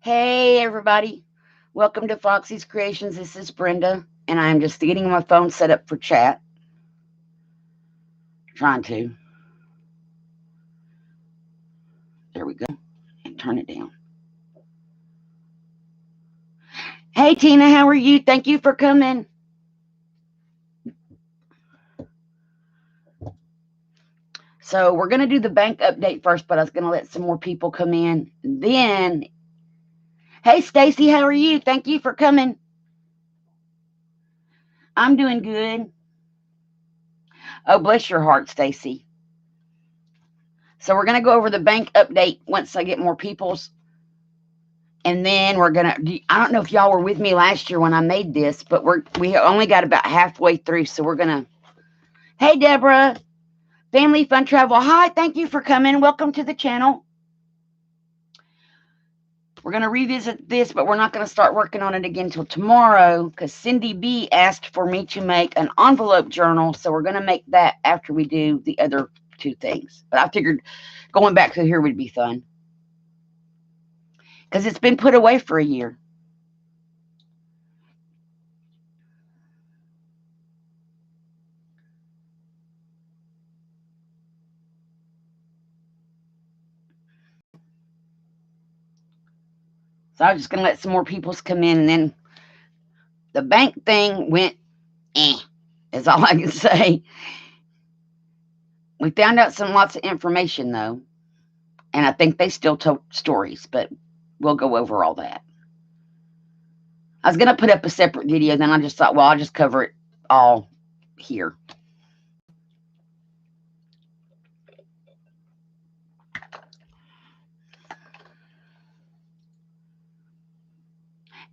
Hey, everybody. Welcome to Foxy's Creations. This is Brenda, and I'm just getting my phone set up for chat. Trying to. There we go. And turn it down. Hey, Tina, how are you? Thank you for coming. So, we're going to do the bank update first, but I was going to let some more people come in. Then, hey, Stacy, how are you? Thank you for coming. I'm doing good. Oh, bless your heart, Stacy. So, we're going to go over the bank update once I get more people's. And then we're gonna. I don't know if y'all were with me last year when I made this, but we only got about halfway through, so we're gonna. Hey, Deborah, Family Fun Travel. Hi, thank you for coming. Welcome to the channel. We're gonna revisit this, but we're not gonna start working on it again until tomorrow because Cindy B asked for me to make an envelope journal, so we're gonna make that after we do the other two things. But I figured going back to here would be fun because it's been put away for a year. So I was just gonna let some more people's come in, and then the bank thing went is all I can say. We found out lots of information though, and I think they still told stories, but we'll go over all that. I was gonna put up a separate video, then I just thought, well, I'll just cover it all here.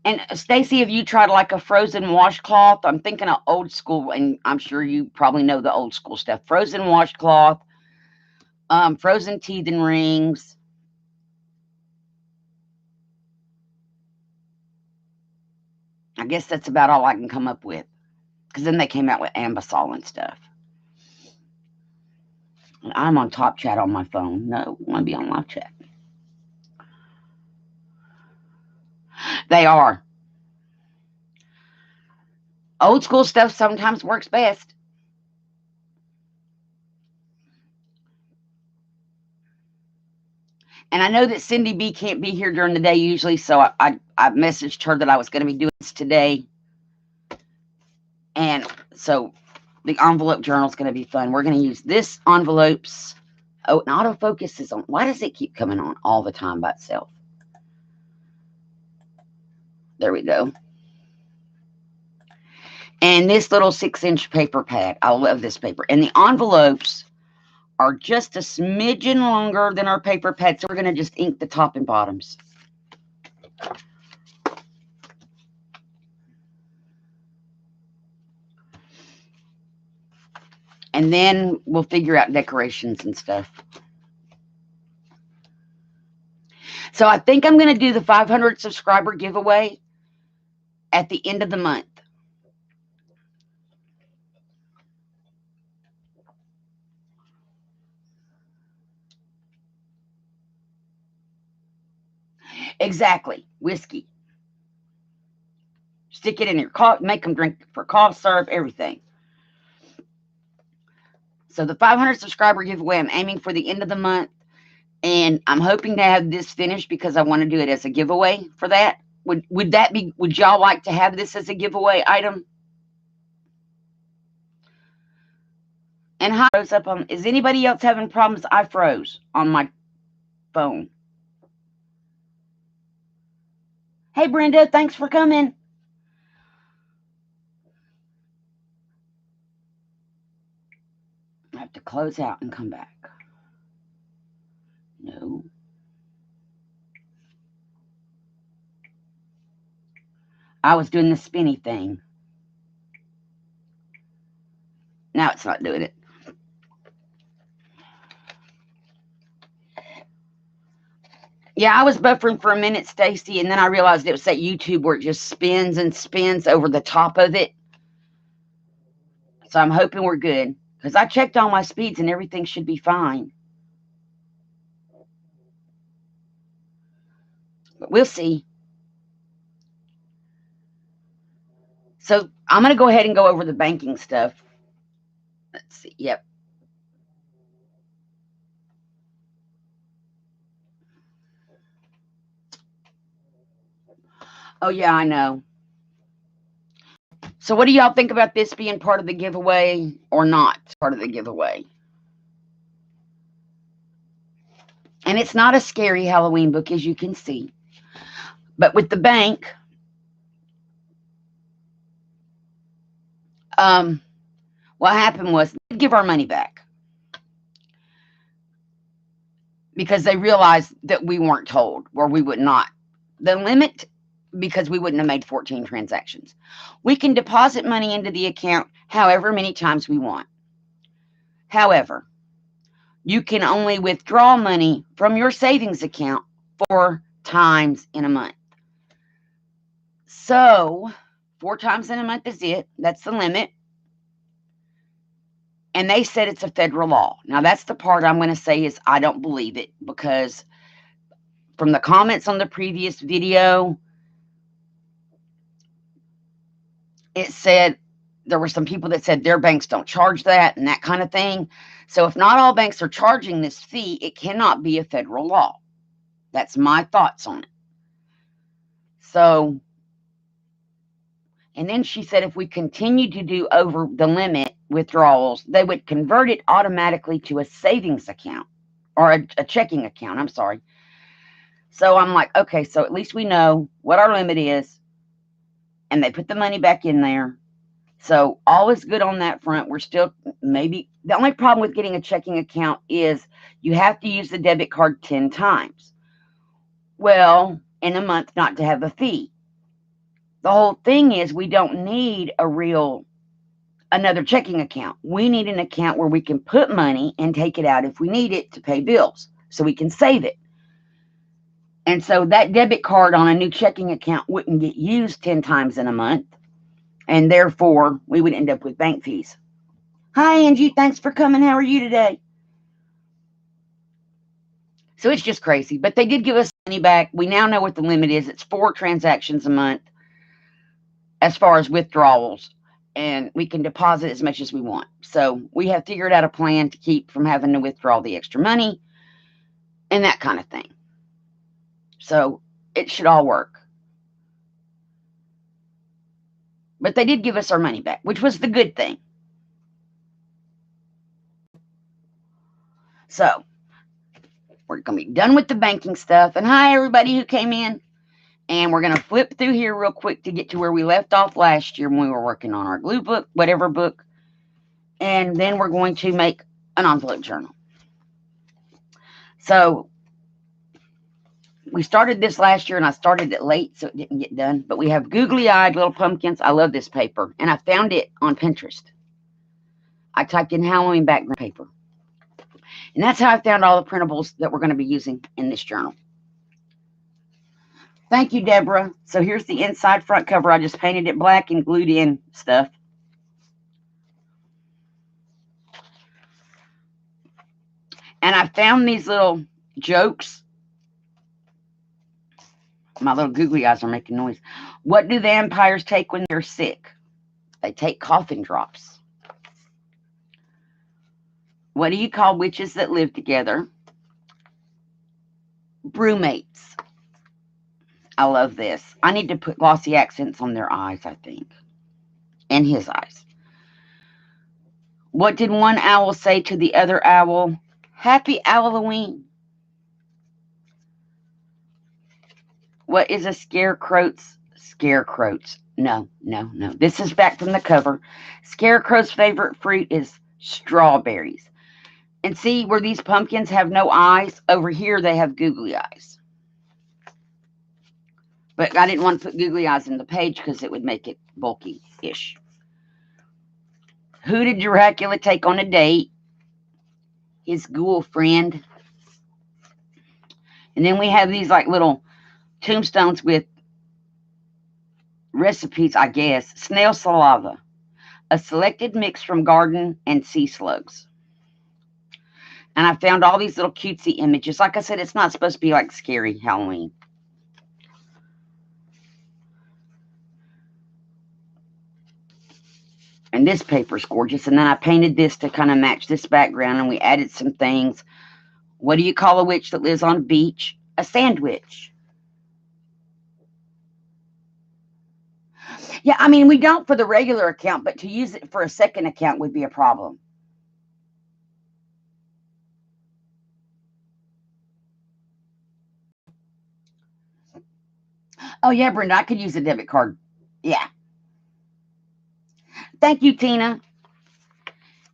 And Stacy, have you tried like a frozen washcloth? I'm thinking of old school, and I'm sure you probably know the old school stuff. Frozen washcloth, frozen teeth and rings. I guess that's about all I can come up with. Because then they came out with Ambisol and stuff. And I'm on top chat on my phone. No, I want to be on live chat. They are. Old school stuff sometimes works best. And I know that Cindy B can't be here during the day usually, so I messaged her that I was going to be doing this today. And so the envelope journal is going to be fun. We're going to use this envelopes. Oh, and autofocus is on. Why does it keep coming on all the time by itself? There we go. And this little 6-inch paper pad. I love this paper. And the envelopes are just a smidgen longer than our paper pad, so we're going to just ink the top and bottoms. And then we'll figure out decorations and stuff. So I think I'm going to do the 500 subscriber giveaway at the end of the month. Exactly. Whiskey. Stick it in your cough, make them drink for cough syrup, everything. So the 500 subscriber giveaway, I'm aiming for the end of the month. And I'm hoping to have this finished because I want to do it as a giveaway for that. Would y'all like to have this as a giveaway item? And hi, froze up on. Is anybody else having problems? I froze on my phone. Hey, Brenda, thanks for coming. I have to close out and come back. No. I was doing the spinny thing. Now it's not doing it. Yeah, I was buffering for a minute, Stacy, and then I realized it was that YouTube where it just spins and spins over the top of it. So I'm hoping we're good because I checked all my speeds and everything should be fine. But we'll see. So I'm going to go ahead and go over the banking stuff. Let's see. Yep. Oh, yeah, I know. So what do y'all think about this being part of the giveaway or not part of the giveaway? And it's not a scary Halloween book, as you can see. But with the bank, what happened was they'd give our money back because they realized that we weren't told, or we would not. The limit, because we wouldn't have made 14 transactions. We can deposit money into the account however many times we want. However, you can only withdraw money from your savings account 4 times in a month. So 4 times in a month is it. That's the limit. And they said it's a federal law. Now, that's the part I'm going to say is I don't believe it, because from the comments on the previous video, it said there were some people that said their banks don't charge that and that kind of thing. So if not all banks are charging this fee, it cannot be a federal law. That's my thoughts on it. So, and then she said if we continue to do over the limit withdrawals, they would convert it automatically to a savings account, or a checking account, I'm sorry. So I'm like, okay, so at least we know what our limit is, and they put the money back in there. So all is good on that front. We're still, maybe the only problem with getting a checking account is you have to use the debit card 10 times. Well, in a month, not to have a fee. The whole thing is we don't need another checking account. We need an account where we can put money and take it out if we need it to pay bills, so we can save it. And so that debit card on a new checking account wouldn't get used 10 times in a month, and therefore we would end up with bank fees. Hi, Angie. Thanks for coming. How are you today? So it's just crazy. But they did give us money back. We now know what the limit is. It's 4 transactions a month as far as withdrawals, and we can deposit as much as we want. So we have figured out a plan to keep from having to withdraw the extra money and that kind of thing. So it should all work. But they did give us our money back, which was the good thing. So we're going to be done with the banking stuff. And hi, everybody who came in. And we're going to flip through here real quick to get to where we left off last year when we were working on our glue book, whatever book. And then we're going to make an envelope journal. So we started this last year, and I started it late, so it didn't get done. But we have googly-eyed little pumpkins. I love this paper. And I found it on Pinterest. I typed in Halloween background paper. And that's how I found all the printables that we're going to be using in this journal. Thank you, Deborah. So here's the inside front cover. I just painted it black and glued in stuff. And I found these little jokes. My little googly eyes are making noise. What do vampires take when they're sick? They take coffin drops. What do you call witches that live together? Brewmates. I love this. I need to put glossy accents on their eyes, I think. And his eyes. What did one owl say to the other owl? Happy Halloween. What is a scarecrow's? Scarecrow's. No. This is back from the cover. Scarecrow's favorite fruit is strawberries. And see where these pumpkins have no eyes? Over here they have googly eyes. But I didn't want to put googly eyes in the page because it would make it bulky-ish. Who did Dracula take on a date? His ghoul friend. And then we have these like little tombstones with recipes, I guess. Snail saliva. A selected mix from garden and sea slugs. And I found all these little cutesy images. Like I said, it's not supposed to be like scary Halloween. And this paper's gorgeous. And then I painted this to kind of match this background, and we added some things. What do you call a witch that lives on a beach? A sandwich. Yeah, I mean, we don't for the regular account, but to use it for a second account would be a problem. Oh, yeah, Brenda, I could use a debit card. Yeah. Thank you, Tina.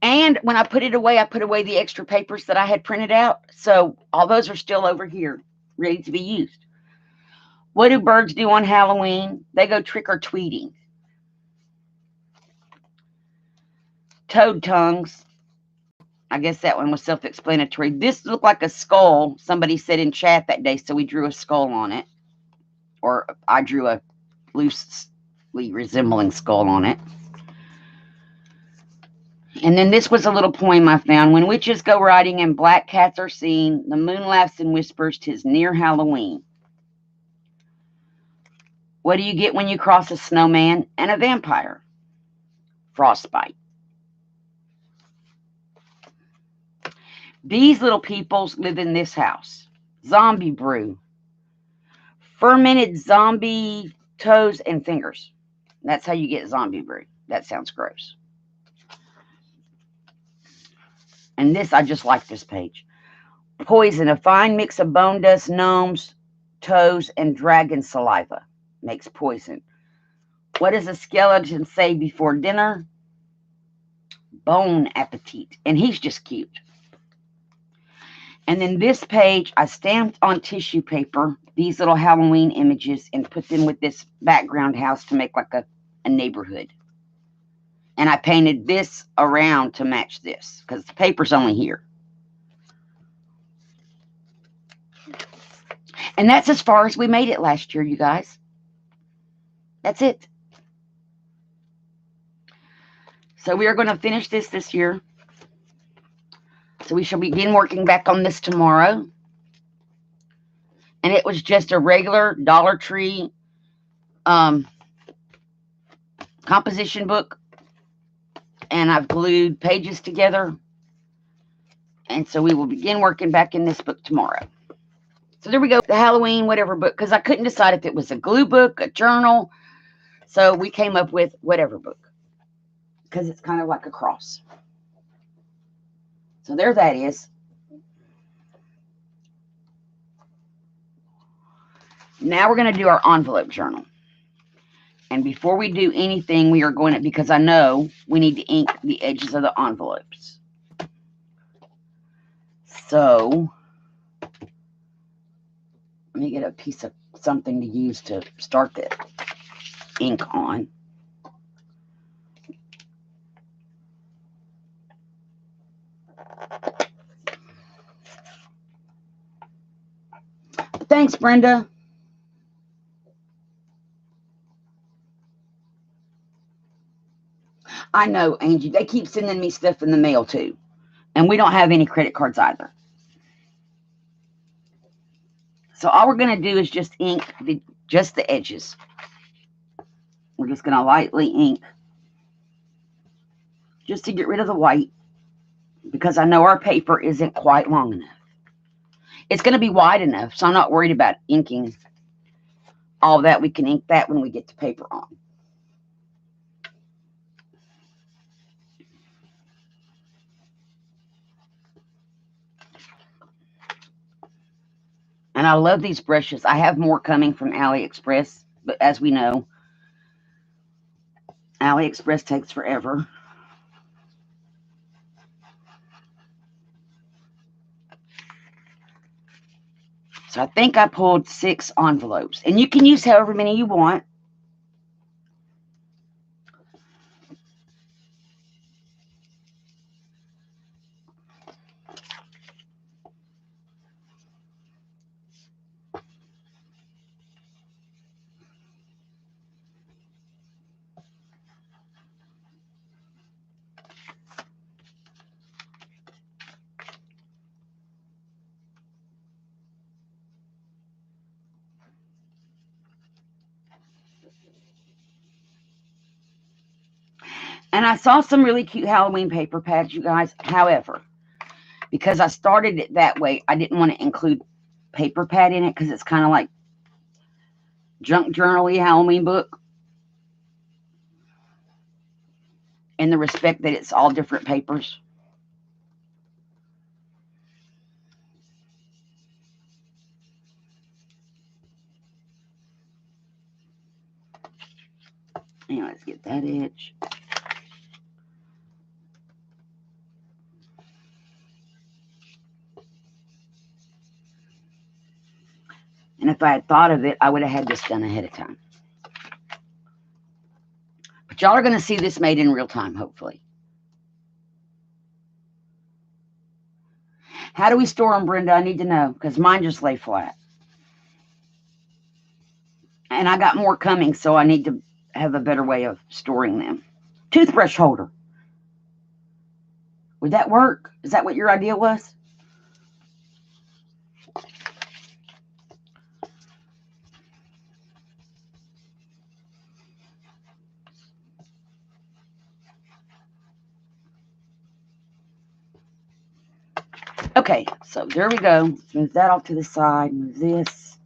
And when I put it away, I put away the extra papers that I had printed out. So all those are still over here, ready to be used. What do birds do on Halloween? They go trick-or-treating. Toad tongues. I guess that one was self-explanatory. This looked like a skull. Somebody said in chat that day, so we drew a skull on it. Or I drew a loosely resembling skull on it. And then this was a little poem I found. When witches go riding and black cats are seen, the moon laughs and whispers, 'tis near Halloween. What do you get when you cross a snowman and a vampire? Frostbite. These little peoples live in this house. Zombie brew. Fermented zombie toes and fingers. That's how you get zombie brew. That sounds gross. And this, I just like this page. Poison, a fine mix of bone dust, gnomes, toes, and dragon saliva makes poison. What does a skeleton say before dinner? Bon appetit. And he's just cute. And then this page, I stamped on tissue paper these little Halloween images and put them with this background house to make like a neighborhood. And I painted this around to match this because the paper's only here. And that's as far as we made it last year, you guys. That's it. So we are going to finish this year. So we shall begin working back on this tomorrow. And it was just a regular Dollar Tree composition book. And I've glued pages together. And so we will begin working back in this book tomorrow. So there we go, the Halloween whatever book, because I couldn't decide if it was a glue book, a journal. So we came up with whatever book, because it's kind of like a cross. So there that is. Now we're going to do our envelope journal. And before we do anything, we are going to, because I know we need to ink the edges of the envelopes. So let me get a piece of something to use to start the ink on. Thanks, Brenda. I know, Angie. They keep sending me stuff in the mail, too. And we don't have any credit cards either. So all we're going to do is just ink just the edges. We're just going to lightly ink just to get rid of the white, because I know our paper isn't quite long enough. It's going to be wide enough, so I'm not worried about inking all that. We can ink that when we get the paper on. And I love these brushes. I have more coming from AliExpress, but as we know, AliExpress takes forever. So I think I pulled 6 envelopes. And you can use however many you want. And I saw some really cute Halloween paper pads, you guys. However, because I started it that way, I didn't want to include paper pad in it because it's kind of like junk journal-y Halloween book. In the respect that it's all different papers. Anyway, let's get that edge. And if I had thought of it, I would have had this done ahead of time. But y'all are going to see this made in real time, hopefully. How do we store them, Brenda? I need to know, because mine just lay flat. And I got more coming, so I need to have a better way of storing them. Toothbrush holder. Would that work? Is that what your idea was? Okay, so there we go. Let's move that off to the side. Move this.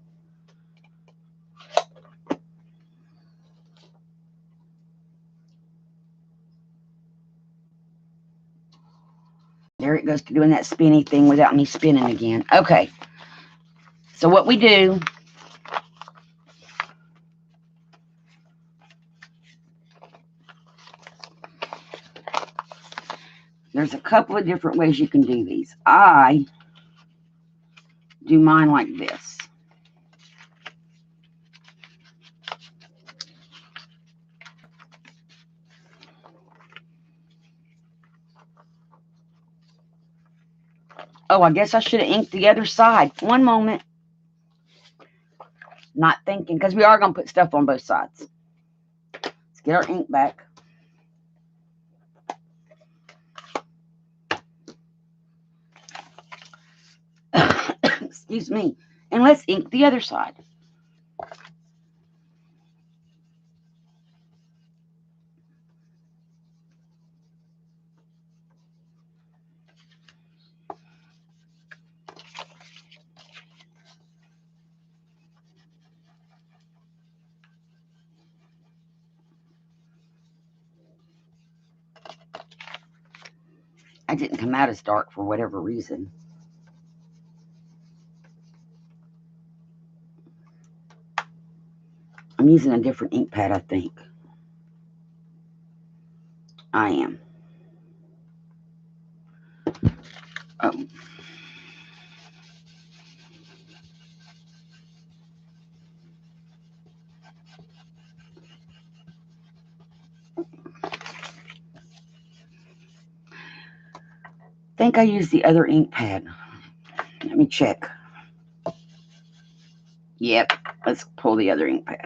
There it goes to doing that spinny thing without me spinning again. Okay. So what we do, there's a couple of different ways you can do these. I do mine like this. Oh, I guess I should have inked the other side. One moment. Not thinking, because we are going to put stuff on both sides. Let's get our ink back. Excuse me. And let's ink the other side. I didn't come out as dark for whatever reason. I'm using a different ink pad, I think. I am. Oh. I think I used the other ink pad. Let me check. Yep, let's pull the other ink pad.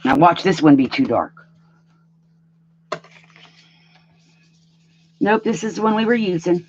Now watch this one be too dark. Nope, this is the one we were using.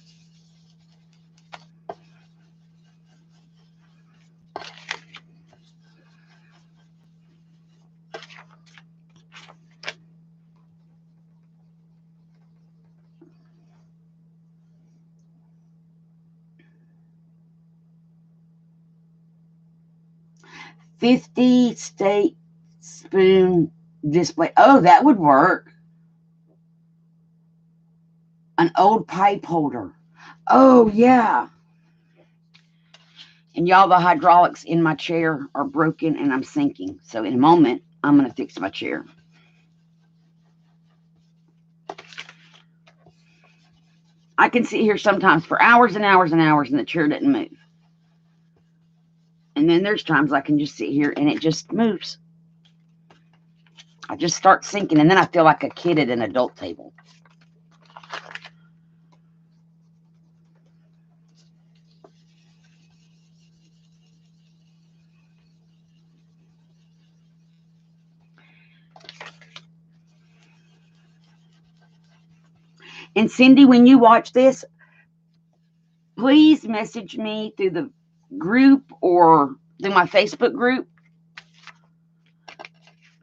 $50 state spoon display. Oh, that would work. An old pipe holder. Oh, yeah. And y'all, the hydraulics in my chair are broken and I'm sinking. So in a moment, I'm going to fix my chair. I can sit here sometimes for hours and hours and hours and the chair doesn't move. And then there's times I can just sit here and it just moves. I just start sinking and then I feel like a kid at an adult table. And Cindy, when you watch this, please message me through the group or through my Facebook group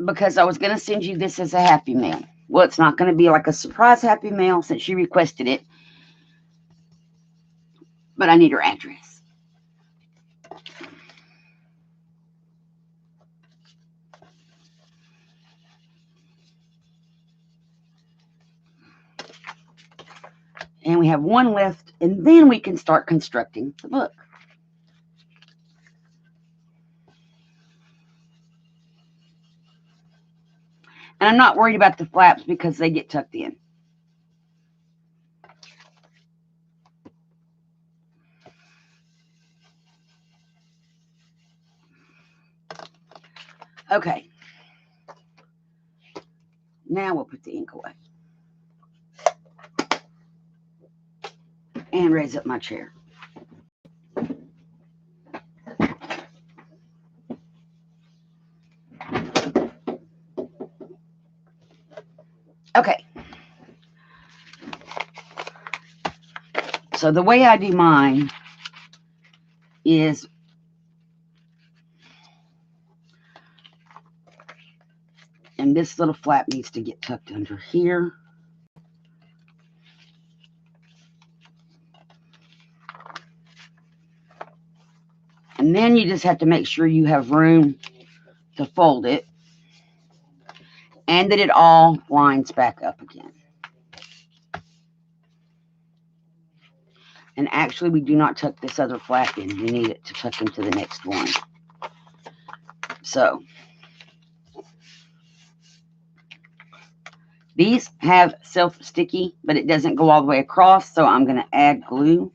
because I was going to send you this as a happy mail. Well, it's not going to be like a surprise happy mail since you requested it, but I need her address. And we have one left, and then we can start constructing the book. And I'm not worried about the flaps because they get tucked in. Okay. Now we'll put the ink away. And raise up my chair. Okay. So the way I do mine is and this little flap needs to get tucked under here. And then you just have to make sure you have room to fold it and that it all lines back up again. And actually, we do not tuck this other flap in. We need it to tuck into the next one. So, these have self-sticky, but it doesn't go all the way across, so I'm going to add glue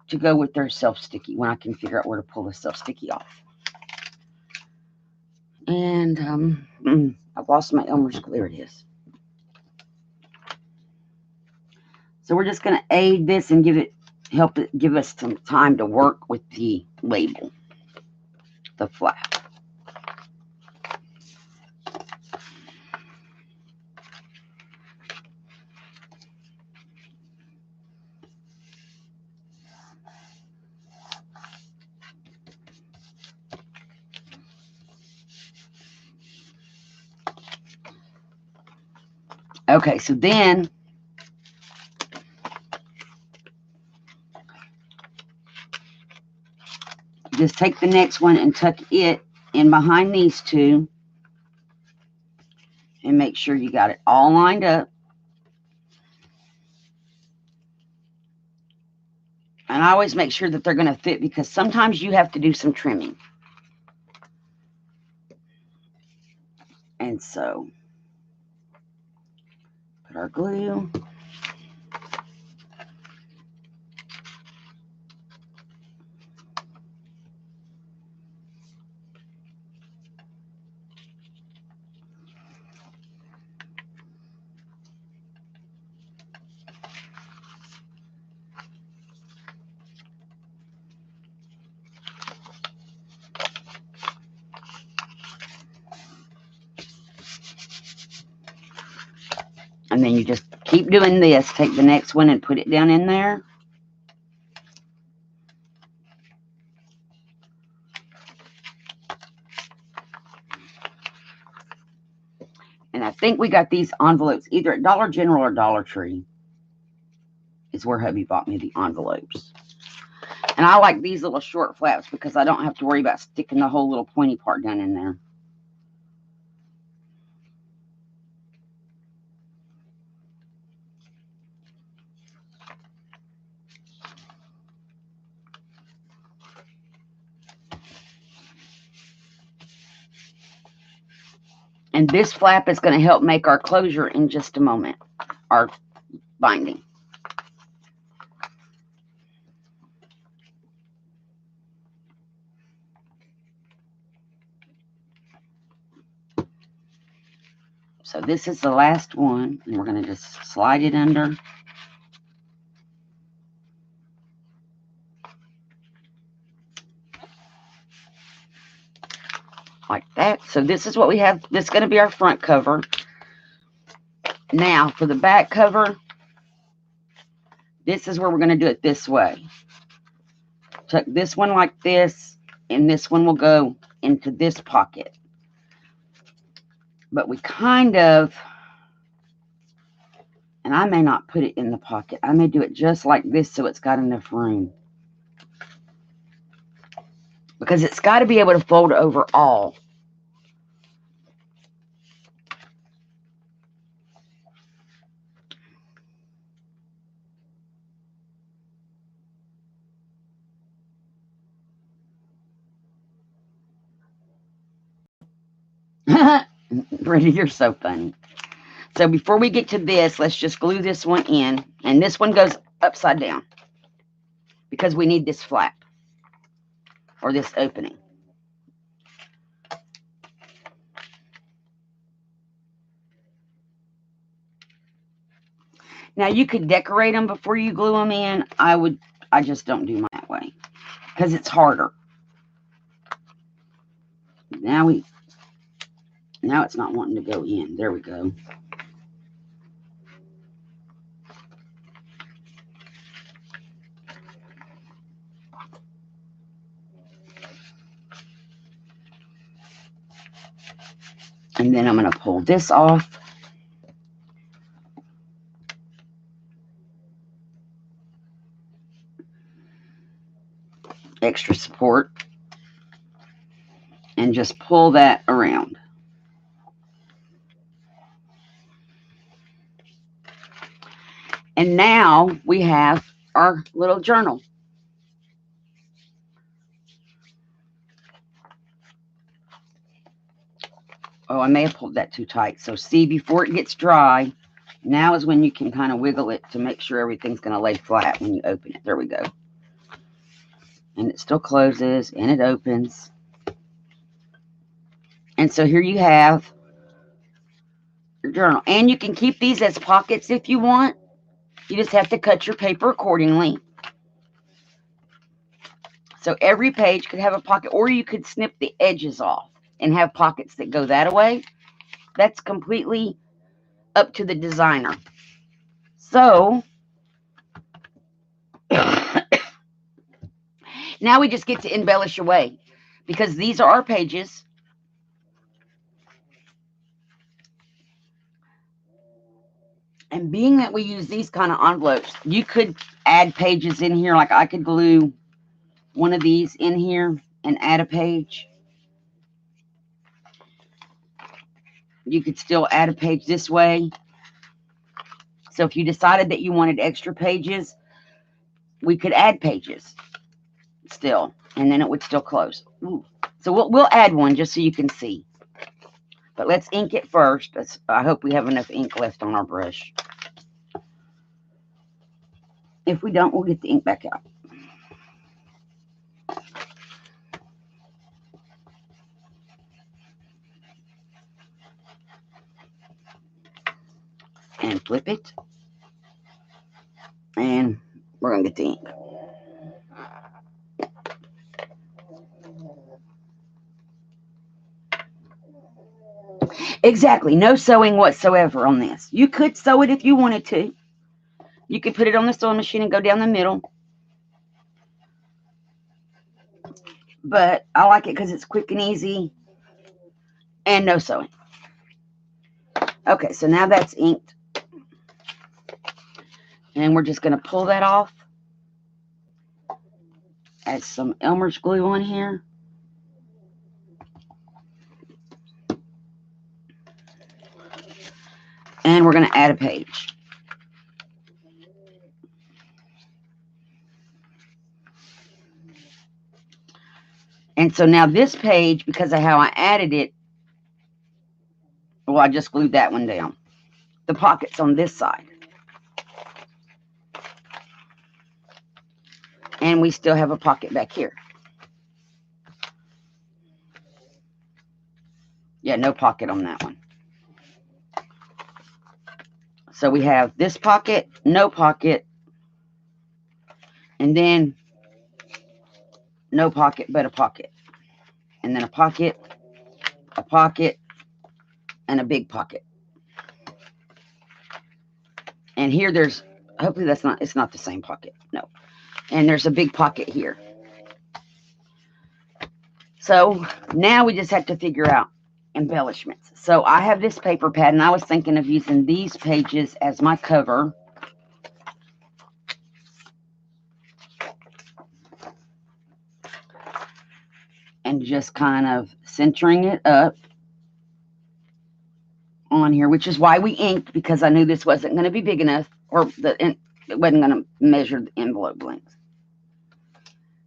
to go with their self-sticky when I can figure out where to pull the self-sticky off. And I've lost my Elmer's glue. There it is. So we're just going to aid this and help it give us some time to work with the label, the flap. Okay, so then just take the next one and tuck it in behind these two and make sure you got it all lined up. And I always make sure that they're going to fit because sometimes you have to do some trimming. And so, put our glue. And then you just keep doing this. Take the next one and put it down in there. And I think we got these envelopes either at Dollar General or Dollar Tree. Is where hubby bought me the envelopes. And I like these little short flaps because I don't have to worry about sticking the whole little pointy part down in there. And this flap is going to help make our closure in just a moment, our binding. So this is the last one, and we're going to just slide it under. Like that. So this is what we have. This is going to be our front cover. Now for the back cover, this is where we're going to do it this way. tuck this one like this, and this one will go into this pocket. But we kind of, and I may not put it in the pocket. I may do it just like this so it's got enough room. Because it's got to be able to fold over all. Brittany, you're so funny. So before we get to this, let's just glue this one in. And this one goes upside down. Because we need this flap. Or this opening. Now you could decorate them before you glue them in. I just don't do mine that way. Because it's harder. Now it's not wanting to go in. There we go. And then I'm going to pull this off. Extra support. And just pull that around. And now we have our little journal. Oh, I may have pulled that too tight. So see, before it gets dry, now is when you can kind of wiggle it to make sure everything's going to lay flat when you open it. There we go. And it still closes and it opens. And so here you have your journal. And you can keep these as pockets if you want. You just have to cut your paper accordingly. So every page could have a pocket, or you could snip the edges off and have pockets that go that way. That's completely up to the designer. So now we just get to embellish away, because these are our pages. And being that we use these kind of envelopes, you could add pages in here. Like I could glue one of these in here and add a page. You could still add a page this way. So if you decided that you wanted extra pages, we could add pages still, and then it would still close. Ooh. So we'll add one just so you can see. But let's ink it first. I hope we have enough ink left on our brush. If we don't, we'll get the ink back out. And flip it. And we're going to get the ink. Exactly. No sewing whatsoever on this. You could sew it if you wanted to. You could put it on the sewing machine and go down the middle. But I like it because it's quick and easy. And no sewing. Okay, so now that's inked. And we're just going to pull that off. Add some Elmer's glue on here. And we're going to add a page. And so now this page, because of how I added it, well, I just glued that one down. The pocket's on this side. And we still have a pocket back here. Yeah, no pocket on that one. So we have this pocket, no pocket, and then no pocket, but a pocket. And then a pocket, and a big pocket. And here there's, hopefully it's not the same pocket. No. And there's a big pocket here. So now we just have to figure out embellishments. So I have this paper pad, and I was thinking of using these pages as my cover. And just kind of centering it up on here, which is why we inked, because I knew this wasn't going to be big enough, or it wasn't going to measure the envelope length.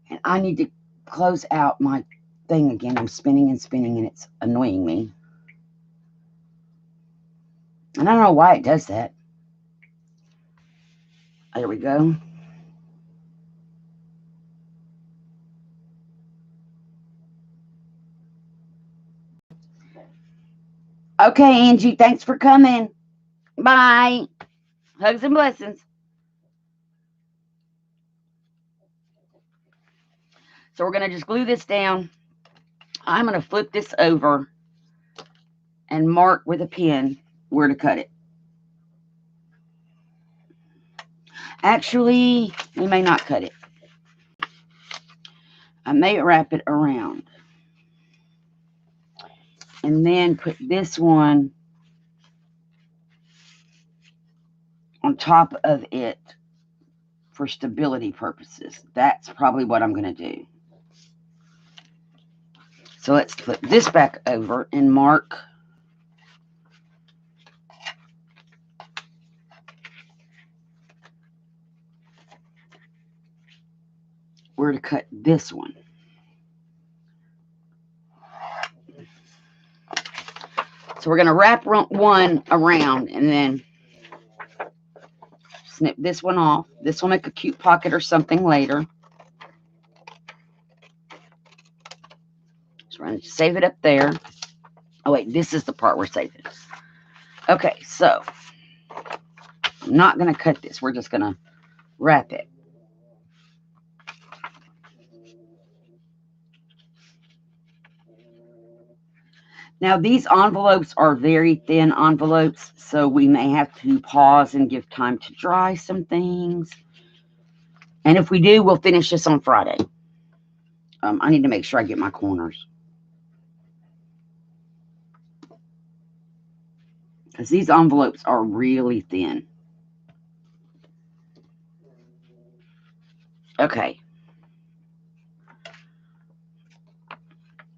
And I need to close out my thing again. I'm spinning and spinning, and it's annoying me. And I don't know why it does that. There we go. Okay, Angie, thanks for coming. Bye. Hugs and blessings. So we're going to just glue this down. I'm going to flip this over and mark with a pen where to cut it. Actually, we may not cut it. I may wrap it around. And then put this one on top of it for stability purposes. That's probably what I'm going to do. So let's flip this back over and mark where to cut this one. So we're going to wrap one around and then snip this one off. This will make a cute pocket or something later. So we're going to save it up there. Oh, wait, this is the part we're saving. Okay, so I'm not going to cut this. We're just going to wrap it. Now, these envelopes are very thin envelopes, so we may have to pause and give time to dry some things. And if we do, we'll finish this on Friday. I need to make sure I get my corners, because these envelopes are really thin. Okay.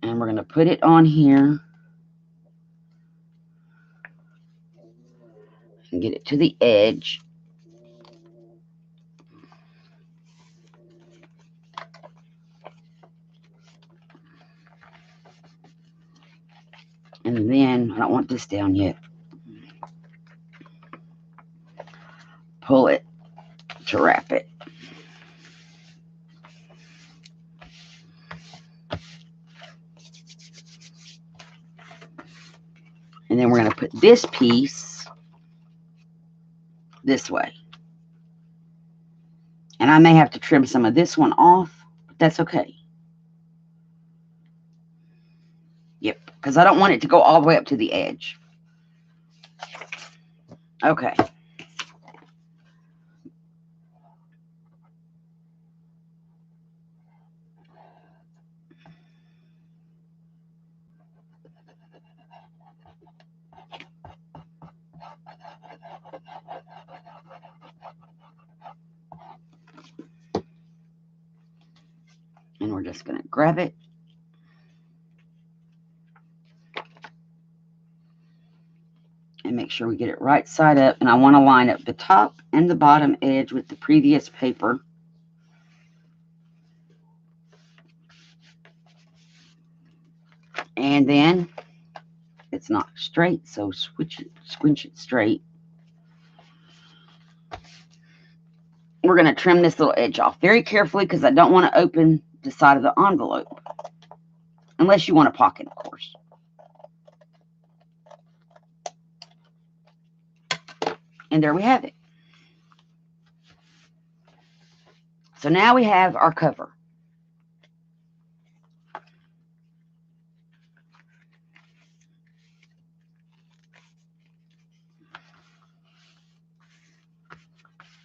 And we're going to put it on here and get it to the edge. And then, I don't want this down yet. Pull it to wrap it. And then we're going to put this piece this way. And I may have to trim some of this one off, but that's okay. Yep, because I don't want it to go all the way up to the edge. Okay. And we're just going to grab it. And make sure we get it right side up. And I want to line up the top and the bottom edge with the previous paper. And then it's not straight, so squinch it straight. We're going to trim this little edge off very carefully, because I don't want to open the side of the envelope. Unless you want a pocket, of course. And there we have it. So now we have our cover.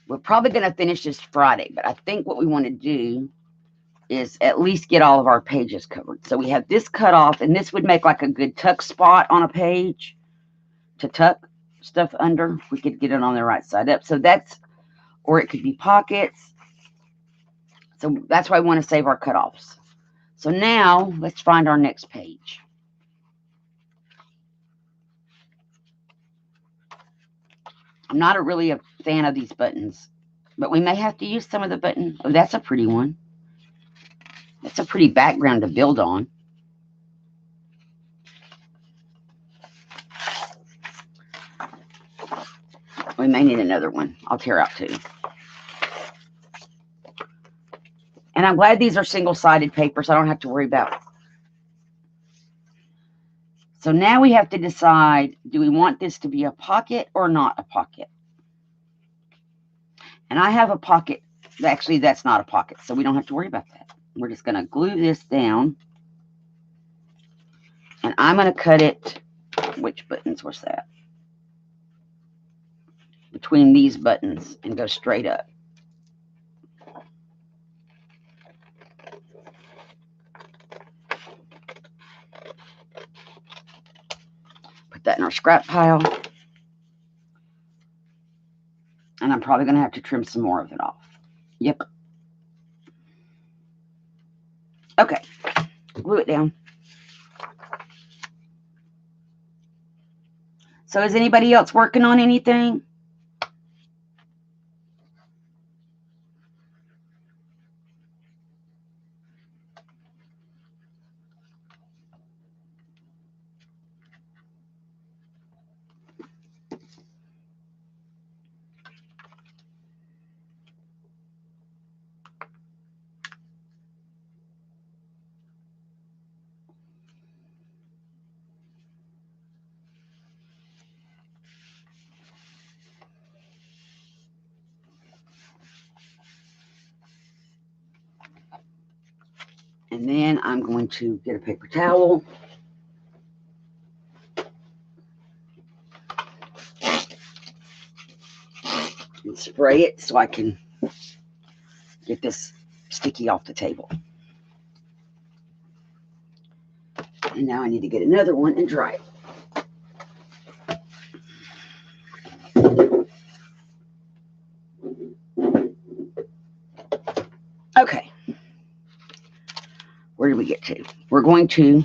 We're probably going to finish this Friday, but I think what we want to do is at least get all of our pages covered. So we have this cut off, and this would make like a good tuck spot on a page to tuck stuff under. We could get it on the right side up. So that's, or it could be pockets. So that's why I want to save our cutoffs. So now let's find our next page. I'm not really a fan of these buttons, but we may have to use some of the button. Oh, that's a pretty one. That's a pretty background to build on. We may need another one. I'll tear out two. And I'm glad these are single-sided papers. I don't have to worry about it. So now we have to decide, do we want this to be a pocket or not a pocket? And I have a pocket. Actually, that's not a pocket, so we don't have to worry about that. We're just going to glue this down. And I'm going to cut it. Which buttons was that? Between these buttons and go straight up. Put that in our scrap pile. And I'm probably going to have to trim some more of it off. Yep. Okay. Glue it down. So is anybody else working on anything? And then I'm going to get a paper towel. And spray it so I can get this sticky off the table. And now I need to get another one and dry it. Okay. Where did we get to? We're going to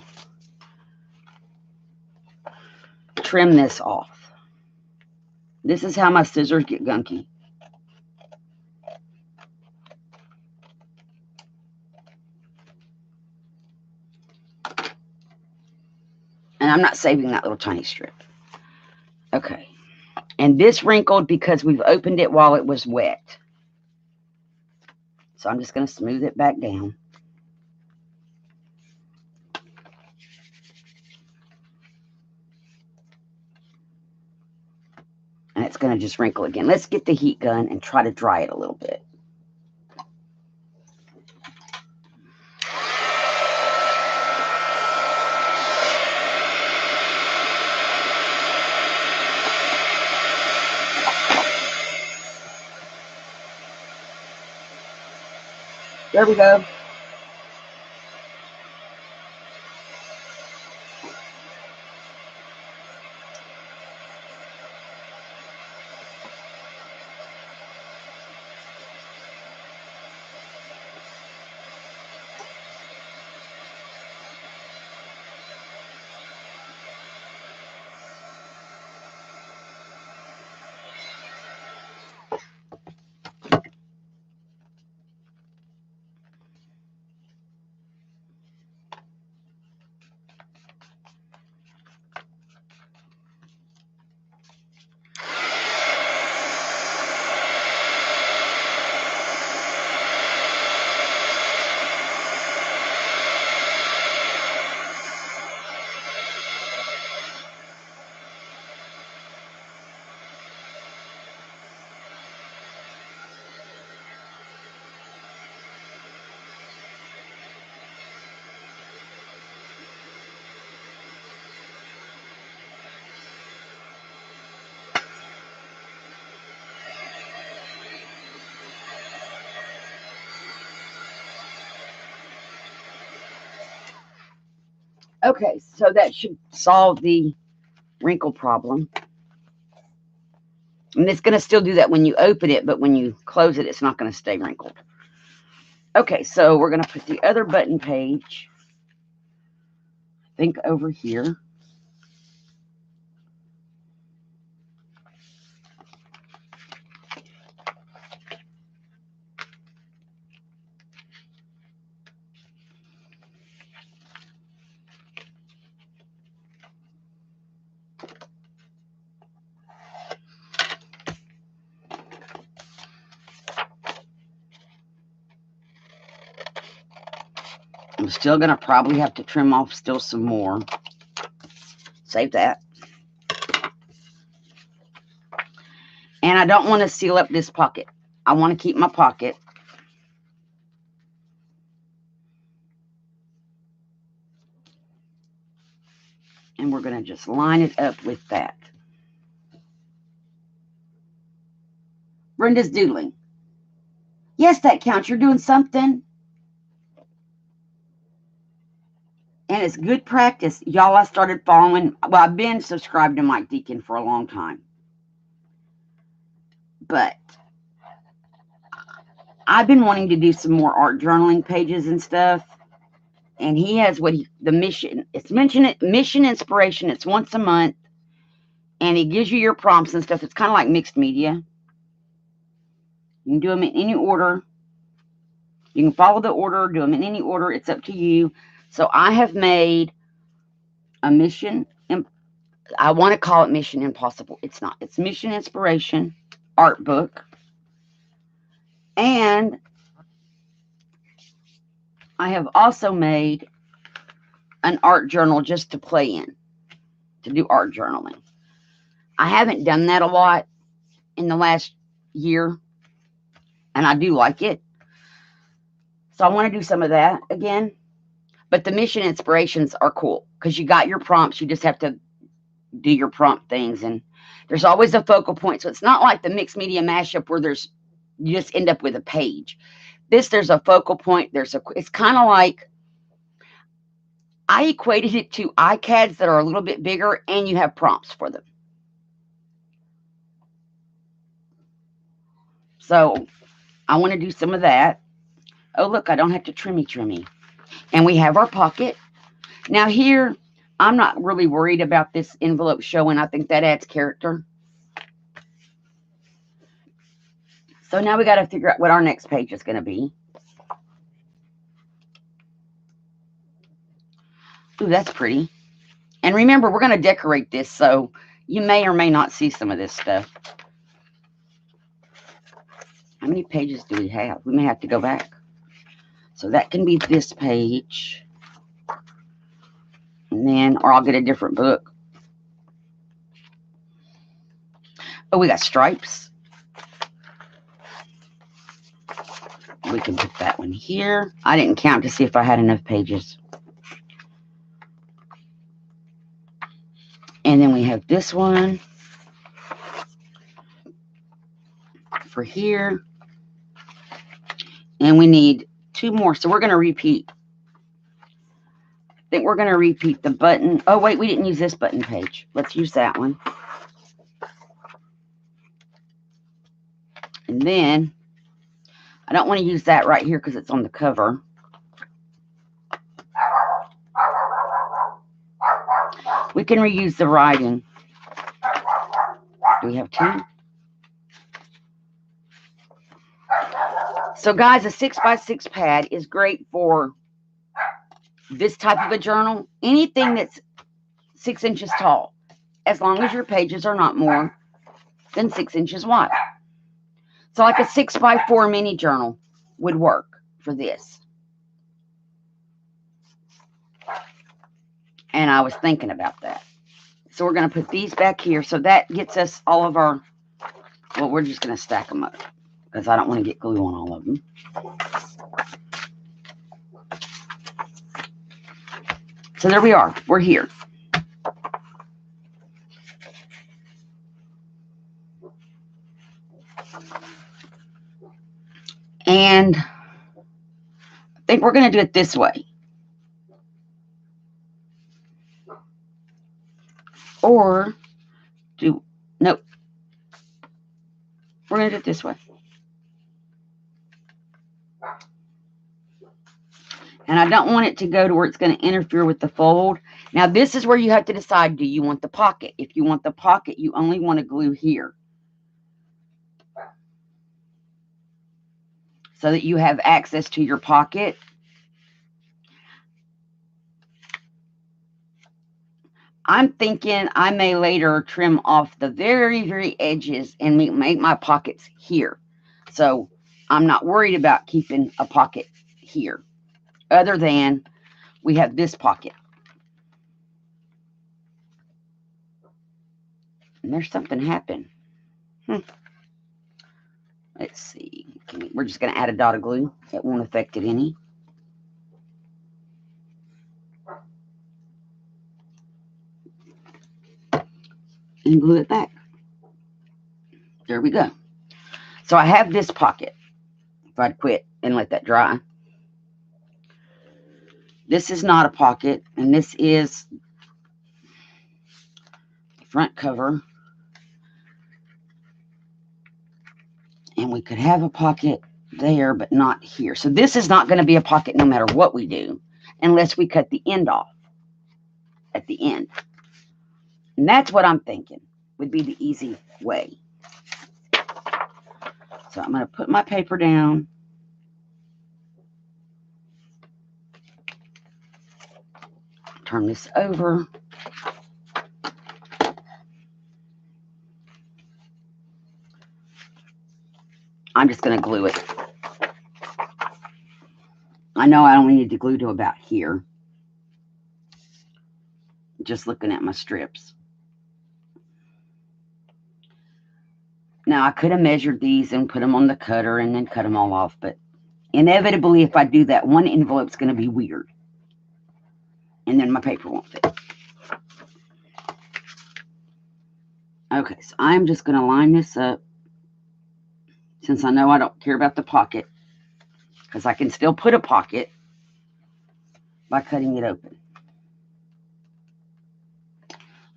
trim this off. This is how my scissors get gunky. And I'm not saving that little tiny strip. Okay. And this wrinkled because we've opened it while it was wet. So I'm just going to smooth it back down. And it's going to just wrinkle again. Let's get the heat gun and try to dry it a little bit. There we go. Okay, so that should solve the wrinkle problem. And it's going to still do that when you open it, but when you close it, it's not going to stay wrinkled. Okay, so we're going to put the other button page, I think, over here. I'm still going to probably have to trim off still some more. Save that. And I don't want to seal up this pocket. I want to keep my pocket. And we're going to just line it up with that. Brenda's doodling. Yes, that counts. You're doing something. And it's good practice. Y'all, I started following. Well, I've been subscribed to Mike Deacon for a long time. But I've been wanting to do some more art journaling pages and stuff. And he has the mission. It's mission inspiration. It's once a month. And he gives you your prompts and stuff. It's kind of like mixed media. You can do them in any order. You can follow the order, do them in any order. It's up to you. So I have made a mission. I want to call it Mission Impossible. It's not. It's Mission Inspiration art book. And I have also made an art journal just to play in, to do art journaling. I haven't done that a lot in the last year, and I do like it. So I want to do some of that again. But the mission inspirations are cool because you got your prompts. You just have to do your prompt things, and there's always a focal point. So it's not like the mixed media mashup where you just end up with a page. There's a focal point. It's kind of like, I equated it to iCads that are a little bit bigger, and you have prompts for them. So I want to do some of that. Oh, look, I don't have to trimmy. And we have our pocket. Now here, I'm not really worried about this envelope showing. I think that adds character. So now we got to figure out what our next page is going to be. Ooh, that's pretty. And remember, we're going to decorate this, so you may or may not see some of this stuff. How many pages do we have? We may have to go back. So that can be this page. And then, or I'll get a different book. Oh, we got stripes. We can put that one here. I didn't count to see if I had enough pages. And then we have this one for here. And we need 2 more. So we're going to repeat. I think we're going to repeat the button. Oh, wait, we didn't use this button page. Let's use that one. And then I don't want to use that right here because it's on the cover. We can reuse the writing. Do we have 2? So guys, a 6x6 pad is great for this type of a journal. Anything that's 6 inches tall, as long as your pages are not more than 6 inches wide. So like a 6x4 mini journal would work for this. And I was thinking about that. So we're going to put these back here. So that gets us all of our, well, we're just going to stack them up because I don't want to get glue on all of them. So there we are. We're here. And I think we're going to do it this way. Or nope, we're going to do it this way. And I don't want it to go to where it's going to interfere with the fold. Now, this is where you have to decide, do you want the pocket? If you want the pocket, you only want to glue here, so that you have access to your pocket. I'm thinking I may later trim off the very, very edges and make my pockets here. So I'm not worried about keeping a pocket here, other than we have this pocket. And there's something happened. Let's see. We're just going to add a dot of glue. It won't affect it any. And glue it back. There we go. So I have this pocket. If I'd quit and let that dry. This is not a pocket, and this is the front cover. And we could have a pocket there, but not here. So this is not going to be a pocket no matter what we do, unless we cut the end off at the end. And that's what I'm thinking would be the easy way. So I'm going to put my paper down. Turn this over. I'm just going to glue it. I know I only need to glue to about here. Just looking at my strips. Now, I could have measured these and put them on the cutter and then cut them all off, but inevitably, if I do that, one envelope's going to be weird. And then my paper won't fit. Okay, so I'm just going to line this up, since I know I don't care about the pocket, because I can still put a pocket by cutting it open.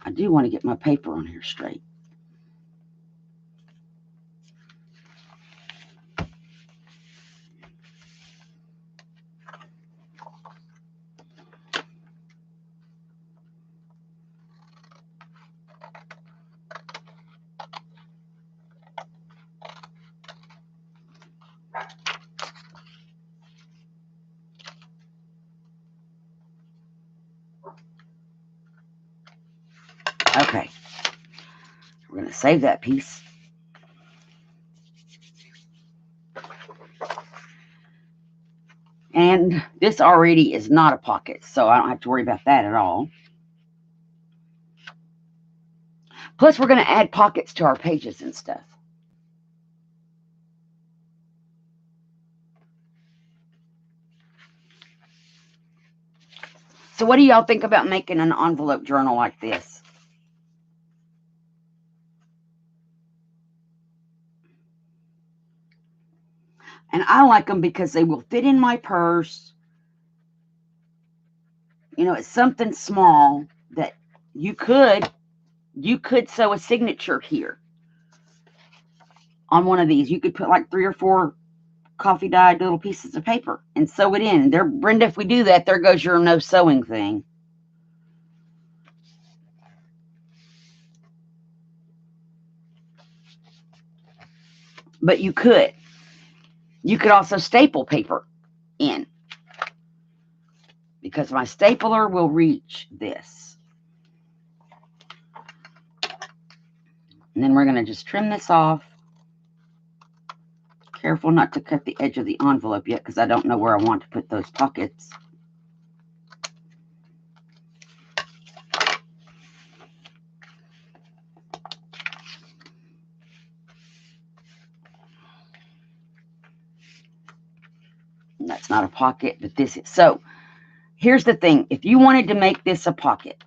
I do want to get my paper on here straight. Okay, we're going to save that piece. And this already is not a pocket, so I don't have to worry about that at all. Plus, we're going to add pockets to our pages and stuff. So what do y'all think about making an envelope journal like this? And I like them because they will fit in my purse. You know, it's something small that you could sew a signature here on one of these. You could put like 3 or 4 coffee dyed little pieces of paper and sew it in. There, Brenda, if we do that, there goes your no sewing thing. But you could also staple paper in, because my stapler will reach this. And then we're going to just trim this off. Careful not to cut the edge of the envelope yet, because I don't know where I want to put those pockets. And that's not a pocket, but this is. So here's the thing. If you wanted to make this a pocket,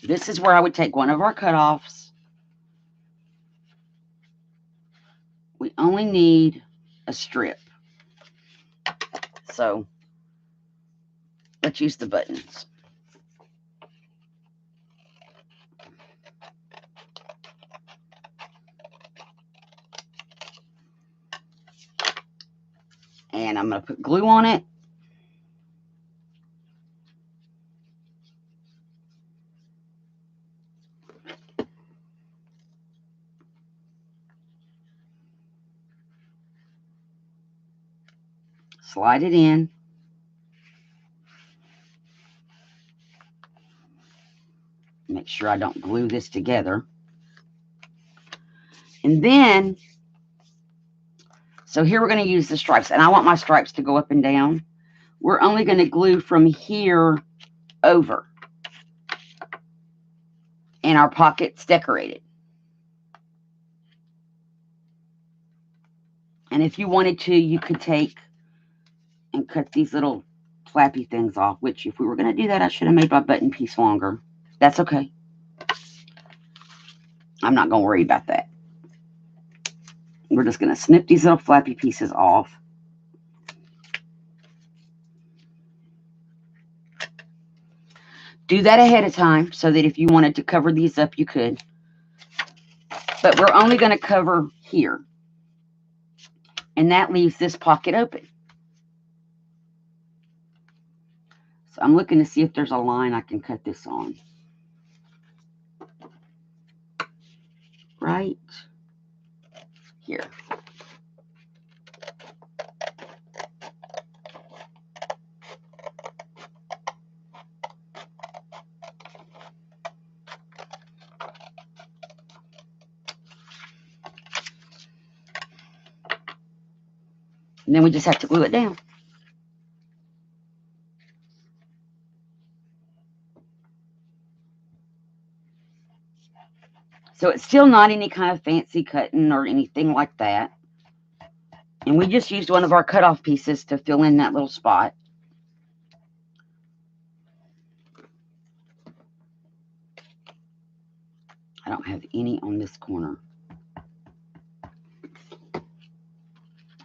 this is where I would take one of our cutoffs. We only need a strip. So let's use the buttons. And I'm going to put glue on it. Slide it in. Make sure I don't glue this together. And then, so here we're going to use the stripes. And I want my stripes to go up and down. We're only going to glue from here over. And our pocket's decorated. And if you wanted to, you could take and cut these little flappy things off, which if we were going to do that, I should have made my button piece longer. That's okay. I'm not going to worry about that. We're just going to snip these little flappy pieces off. Do that ahead of time so that if you wanted to cover these up, you could. But we're only going to cover here. And that leaves this pocket open. So I'm looking to see if there's a line I can cut this on. Right here. And then we just have to glue it down. So it's still not any kind of fancy cutting or anything like that. And we just used one of our cutoff pieces to fill in that little spot. I don't have any on this corner.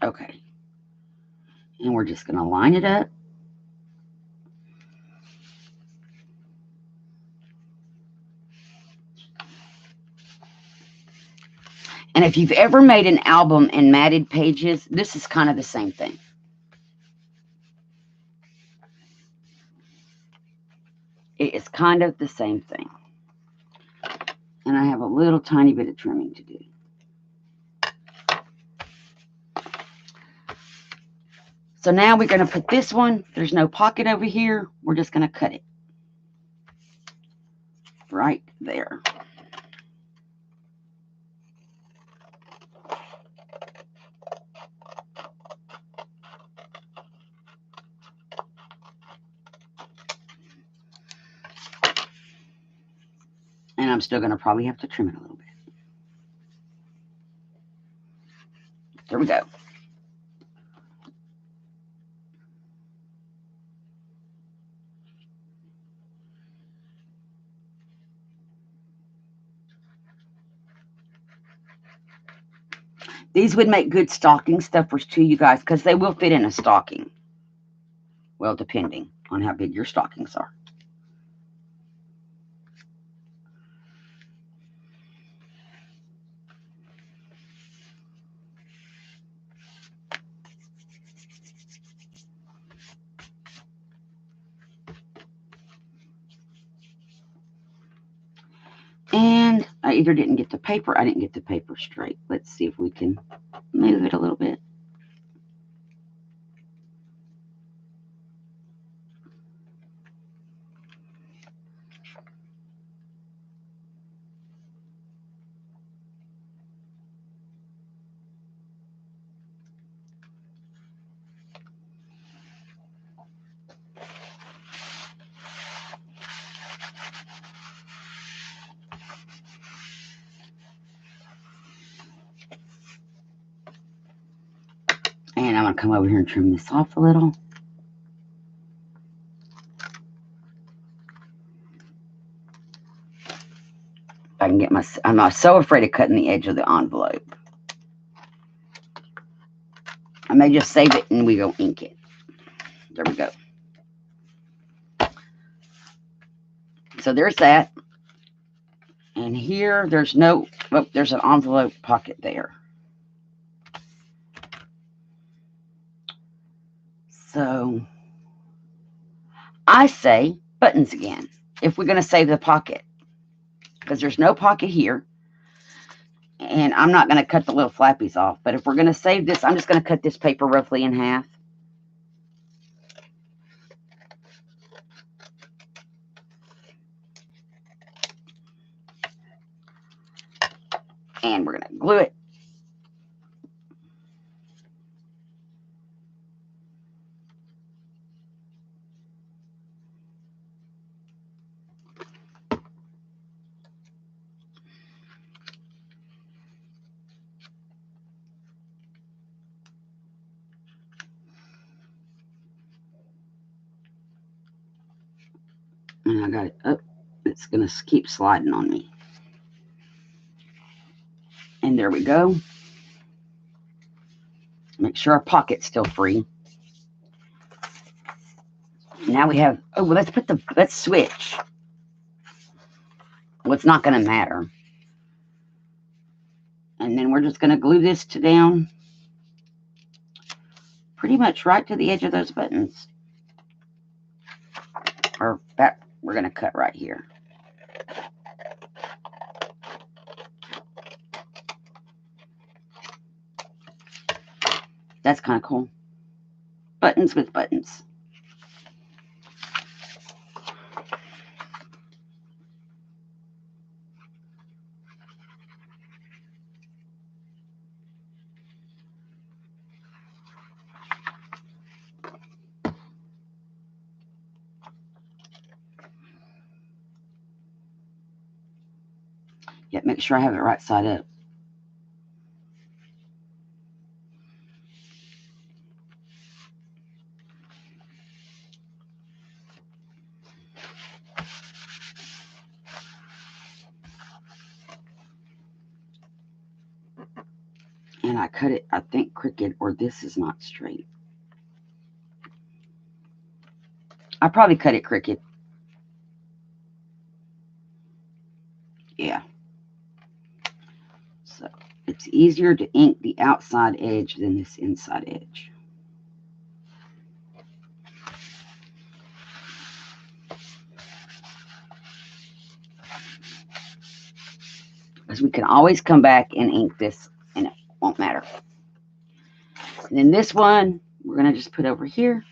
Okay. And we're just going to line it up. And if you've ever made an album in matted pages, this is kind of the same thing. It is kind of the same thing. And I have a little tiny bit of trimming to do. So now we're going to put this one. There's no pocket over here. We're just going to cut it. Right there. And I'm still going to probably have to trim it a little bit. There we go. These would make good stocking stuffers too, you guys, because they will fit in a stocking. Well, depending on how big your stockings are. And I either didn't get the paper, I didn't get the paper straight. Let's see if we can move it a little bit. And I'm going to come over here and trim this off a little. I can get my, I'm not so afraid of cutting the edge of the envelope. I may just save it and we go ink it. There we go. So there's that. And here, there's no, oh, there's an envelope pocket there. So I say buttons again if we're going to save the pocket, because there's no pocket here. And I'm not going to cut the little flappies off. But if we're going to save this, I'm just going to cut this paper roughly in half. And we're going to glue it. And I got it up. It's going to keep sliding on me. And there we go. Make sure our pocket's still free. Now we have, oh, well, let's switch. Well, it's not going to matter. And then we're just going to glue this down pretty much right to the edge of those buttons. Or that, we're going to cut right here. That's kind of cool. Buttons with buttons. Yep, make sure I have it right side up. And I cut it, I think, crooked, or this is not straight. I probably cut it crooked. Yeah. So it's easier to ink the outside edge than this inside edge. Because we can always come back and ink this and it won't matter. And then this one, we're going to just put over here.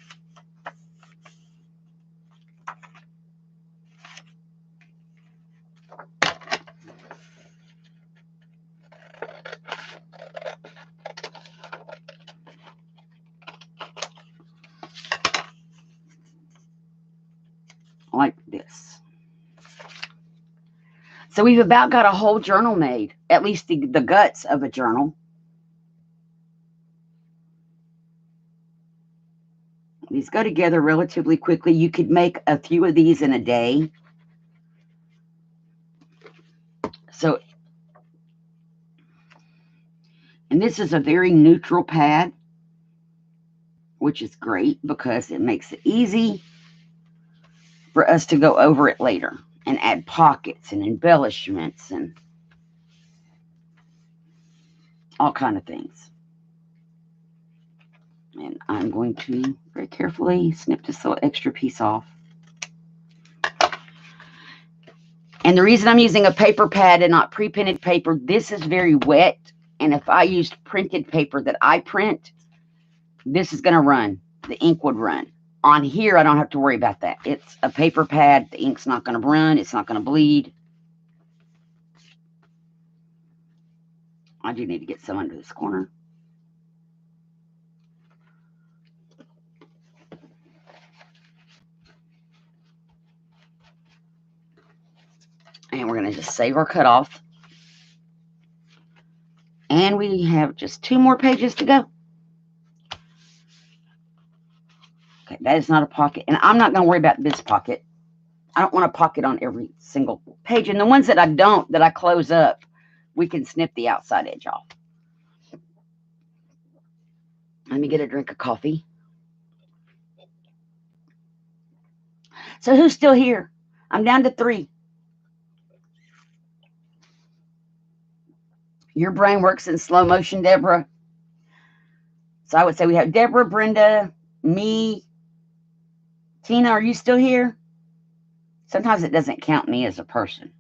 Like this. So we've about got a whole journal made, at least the guts of a journal. These go together relatively quickly. You could make a few of these in a day. So, and this is a very neutral pad, which is great because it makes it easy for us to go over it later and add pockets and embellishments and all kind of things. And I'm going to very carefully snip this little extra piece off. And the reason I'm using a paper pad and not pre-printed paper, this is very wet. And if I used printed paper that I print, this is going to run. The ink would run. On here, I don't have to worry about that. It's a paper pad. The ink's not going to run. It's not going to bleed. I do need to get some under this corner. And we're going to just save our cutoff. And we have just 2 more pages to go. Okay, that is not a pocket. And I'm not going to worry about this pocket. I don't want a pocket on every single page. And the ones that I don't, that I close up, we can snip the outside edge off. Let me get a drink of coffee. So who's still here? I'm down to 3. Your brain works in slow motion, Deborah. So I would say we have Deborah, Brenda, Me. Tina, are you still here? Sometimes it doesn't count me as a person.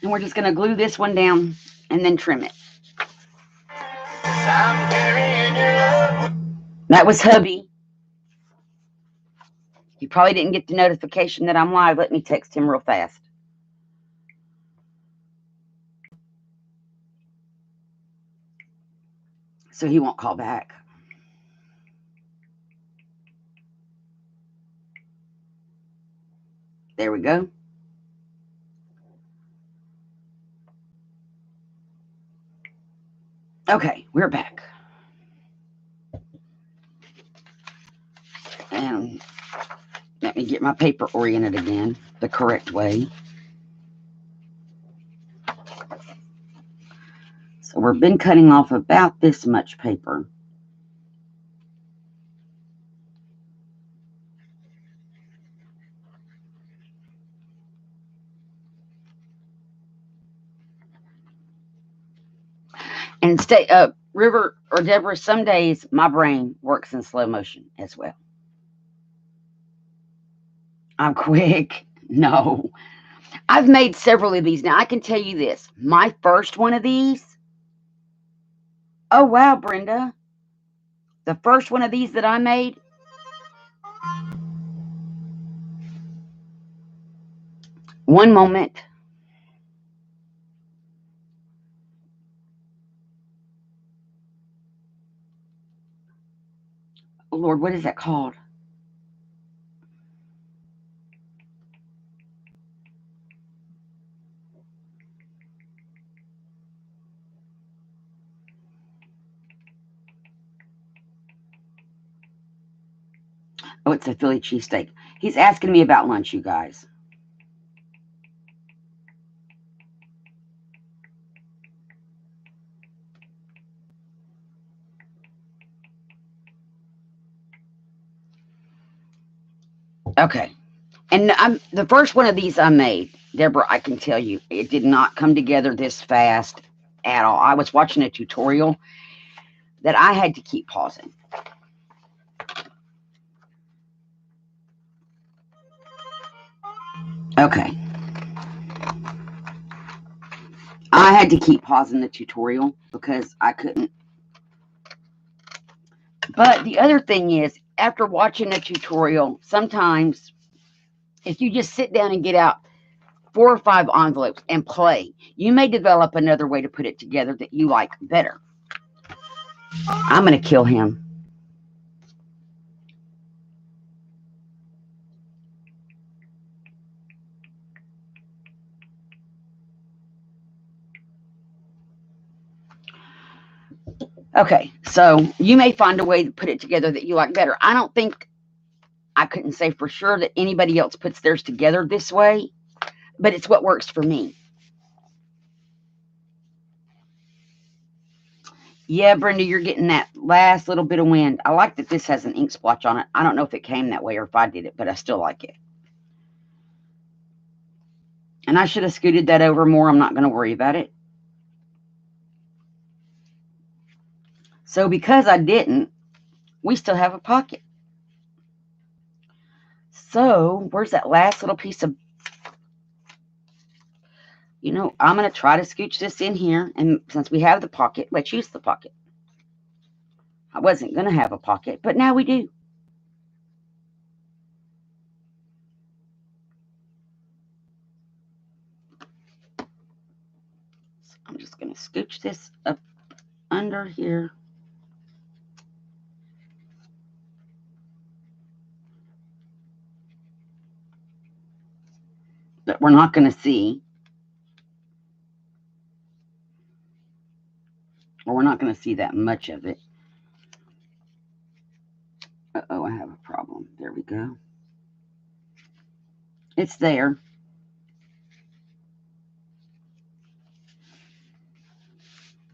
And we're just going to glue this one down and then trim it. That was hubby. He probably didn't get the notification that I'm live. Let me text him real fast. So he won't call back. There we go. Okay, we're back. And let me get my paper oriented again the correct way. So we've been cutting off about this much paper. And stay up, River or Deborah, some days my brain works in slow motion as well. I'm quick. No. I've made several of these. Now, I can tell you this. My first one of these, oh, wow, Brenda. The first one of these that I made, one moment. Oh, Lord, what is that called? Oh, it's a Philly cheesesteak. He's asking me about lunch, you guys. Okay. And the first one of these I made, Deborah, I can tell you, it did not come together this fast at all. I was watching a tutorial that I had to keep pausing. Okay. I had to keep pausing the tutorial because I couldn't. But the other thing is, after watching a tutorial, sometimes if you just sit down and get out 4 or 5 envelopes and play, you may develop another way to put it together that you like better. I'm going to kill him. Okay, so you may find a way to put it together that you like better. I don't think, I couldn't say for sure that anybody else puts theirs together this way, but it's what works for me. Yeah, Brenda, you're getting that last little bit of wind. I like that this has an ink splotch on it. I don't know if it came that way or if I did it, but I still like it. And I should have scooted that over more. I'm not going to worry about it. So because I didn't, we still have a pocket. So where's that last little piece of, I'm going to try to scooch this in here. And since we have the pocket, let's use the pocket. I wasn't going to have a pocket, but now we do. So I'm just going to scooch this up under here. That we're not going to see. Or we're not going to see that much of it. Uh-oh, I have a problem. There we go. It's there.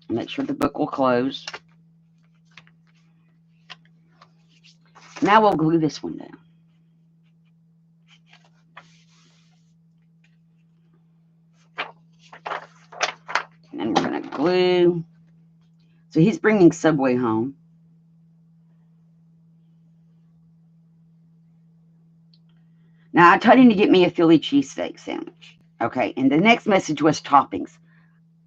Make sure the book will close. Now we'll glue this one down. glue. So he's bringing Subway home. Now, I told him to get me a Philly cheesesteak sandwich. Okay, and the next message was toppings.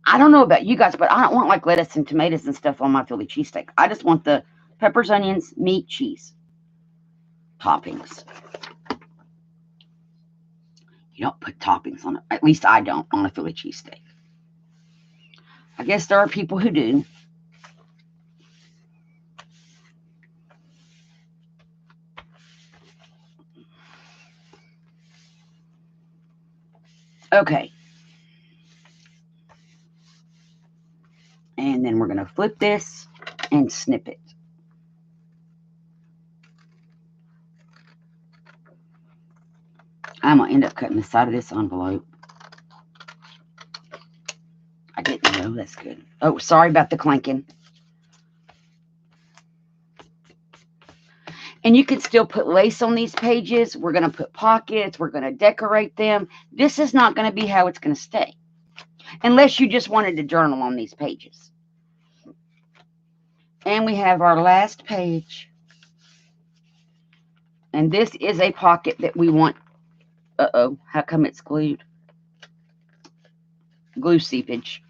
I don't know about you guys, but I don't want like lettuce and tomatoes and stuff on my Philly cheesesteak. I just want the peppers, onions, meat, cheese toppings. You don't put toppings on it. At least I don't on a Philly cheesesteak. I guess there are people who do. Okay. And then we're going to flip this and snip it. I'm going to end up cutting the side of this envelope. I didn't know. That's good. Oh, sorry about the clanking. And you can still put lace on these pages. We're going to put pockets. We're going to decorate them. This is not going to be how it's going to stay. Unless you just wanted to journal on these pages. And we have our last page. And this is a pocket that we want. Uh-oh. How come it's glued? Glue seepage.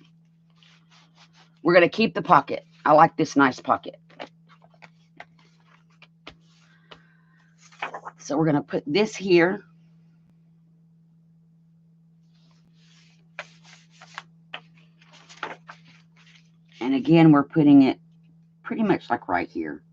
We're going to keep the pocket. I like this nice pocket. So we're going to put this here. And again, we're putting it pretty much like right here.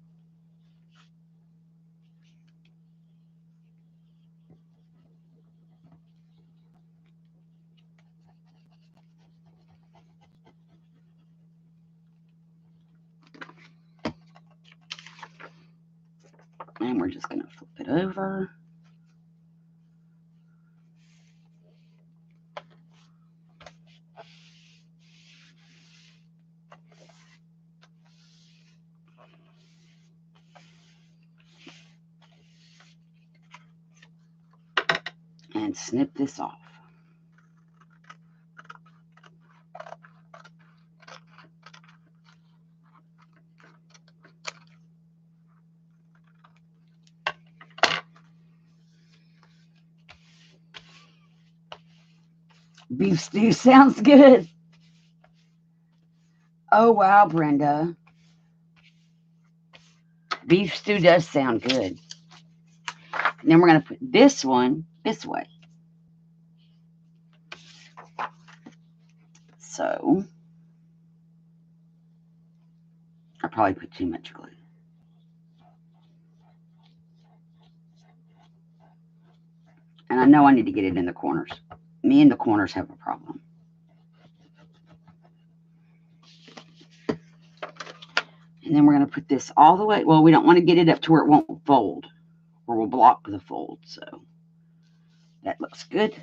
And we're just going to flip it over. And snip this off. Beef stew sounds good. Oh, wow, Brenda. Beef stew does sound good. And then we're going to put this one this way. So, I probably put too much glue. And I know I need to get it in the corners. Me and the corners have a problem. And then we're going to put this all the way. Well, we don't want to get it up to where it won't fold. Or we'll block the fold. So, that looks good.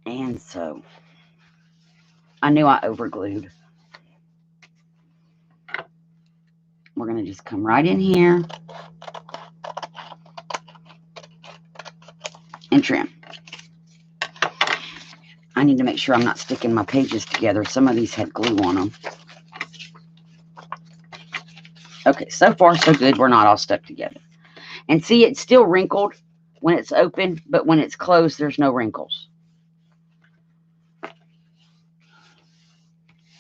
And so, I knew I overglued. We're going to just come right in here and trim. I need to make sure I'm not sticking my pages together. Some of these had glue on them. Okay, so far so good. We're not all stuck together. And see, it's still wrinkled when it's open, but when it's closed, there's no wrinkles.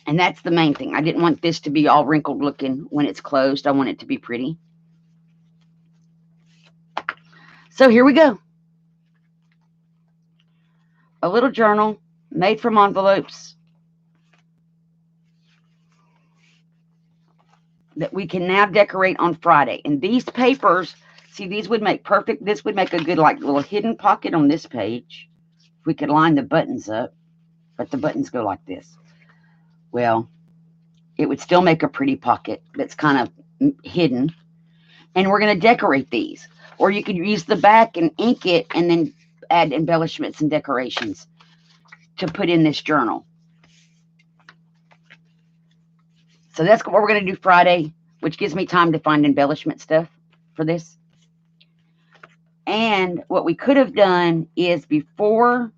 And that's the main thing. I didn't want this to be all wrinkled looking when it's closed. I want it to be pretty. So here we go. A little journal made from envelopes that we can now decorate on Friday. And these papers, see, these would make perfect. This would make a good like little hidden pocket on this page. If we could line the buttons up, but the buttons go like this. Well, it would still make a pretty pocket that's kind of hidden. And we're going to decorate these. Or you could use the back and ink it and then add embellishments and decorations to put in this journal. So that's what we're going to do Friday, which gives me time to find embellishment stuff for this. And what we could have done is before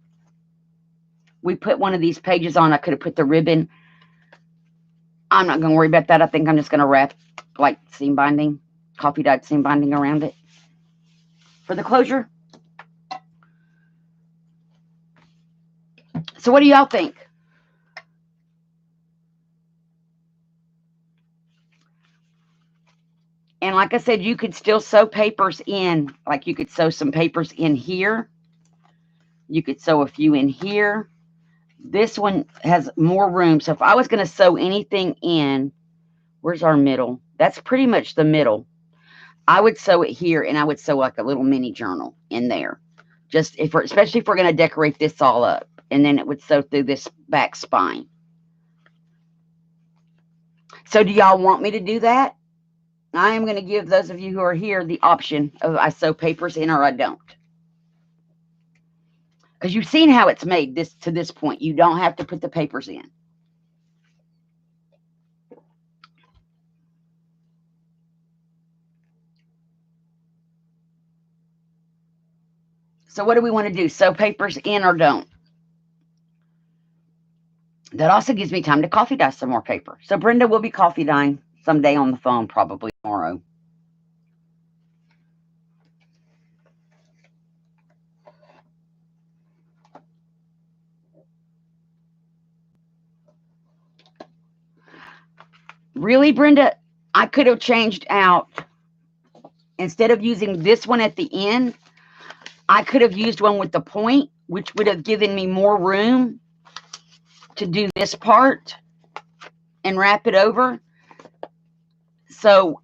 we put one of these pages on, I could have put the ribbon. I'm not going to worry about that. I think I'm just going to wrap like seam binding, coffee dyed seam binding around it for the closure. So what do y'all think? And like I said, you could still sew papers in. Like you could sew some papers in here. You could sew a few in here. This one has more room. So if I was going to sew anything in, where's our middle? That's pretty much the middle. I would sew it here, and I would sew like a little mini journal in there. Just if we're, especially if we're going to decorate this all up. And then it would sew through this back spine. So do y'all want me to do that? I am going to give those of you who are here the option of I sew papers in or I don't. Because you've seen how it's made this to this point. You don't have to put the papers in. So what do we want to do? Sew papers in or don't? That also gives me time to coffee dye some more paper. So Brenda will be coffee dyeing someday on the phone, probably tomorrow. Really, Brenda, I could have changed out, instead of using this one at the end, I could have used one with the point, which would have given me more room to do this part and wrap it over. So,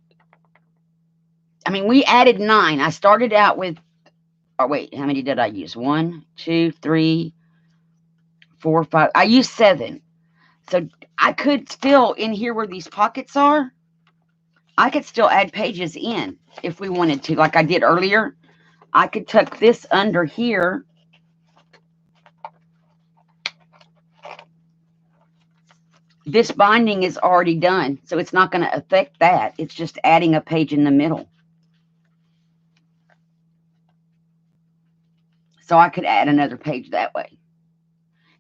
I mean, we added 9. I started out with, oh, wait, how many did I use? 1, 2, 3, 4, 5. I used 7. So I could still, in here where these pockets are, I could still add pages in if we wanted to, like I did earlier. I could tuck this under here. This binding is already done, so it's not going to affect that. It's just adding a page in the middle. So I could add another page that way.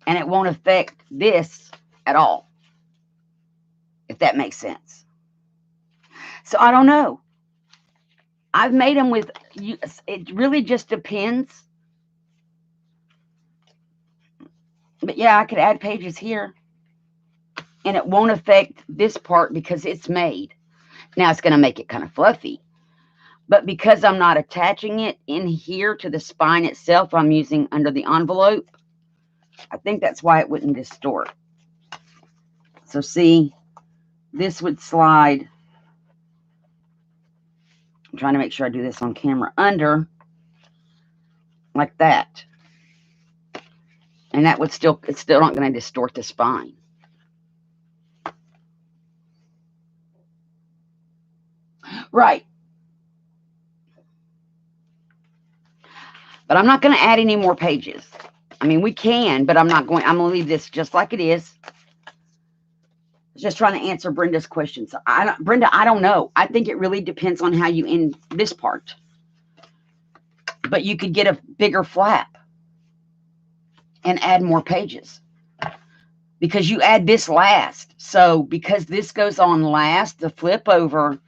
And it won't affect this at all, if that makes sense. So I don't know. I've made them with, it really just depends. But yeah, I could add pages here. And it won't affect this part because it's made. Now it's going to make it kind of fluffy. But because I'm not attaching it in here to the spine itself, I'm using under the envelope. I think that's why it wouldn't distort. So see, this would slide. I'm trying to make sure I do this on camera. Under, like that. And that would still, it's still not going to distort the spine. Right. But I'm not going to add any more pages. I mean, we can, but I'm not going, I'm going to leave this just like it is. Just trying to answer Brenda's questions. Brenda, I don't know. I think it really depends on how you end this part. But you could get a bigger flap and add more pages. Because you add this last. So because this goes on last, the flip over,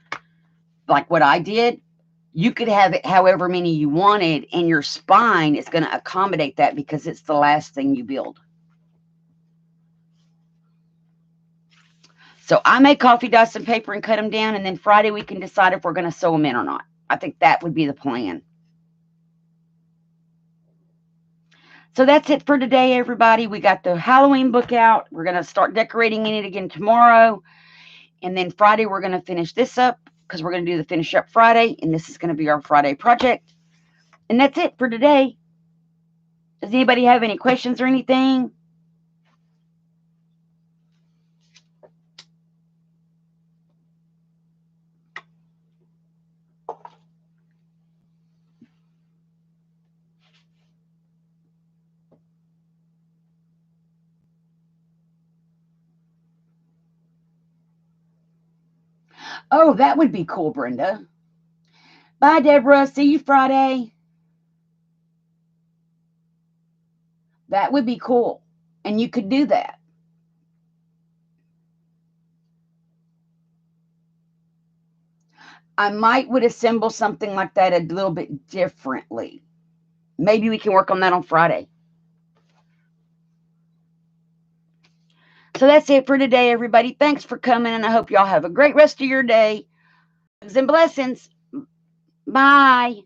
like what I did, you could have it however many you wanted, and your spine is going to accommodate that because it's the last thing you build. So I may coffee dye some paper and cut them down, and then Friday we can decide if we're going to sew them in or not. I think that would be the plan. So that's it for today, everybody. We got the Halloween book out. We're going to start decorating in it again tomorrow. And then Friday we're going to finish this up because we're going to do the finish up Friday. And this is going to be our Friday project. And that's it for today. Does anybody have any questions or anything? Oh, that would be cool, Brenda. Bye, Deborah. See you Friday. That would be cool. And you could do that. I would assemble something like that a little bit differently. Maybe we can work on that on Friday. So that's it for today, everybody. Thanks for coming, and I hope y'all have a great rest of your day. Hugs and blessings. Bye.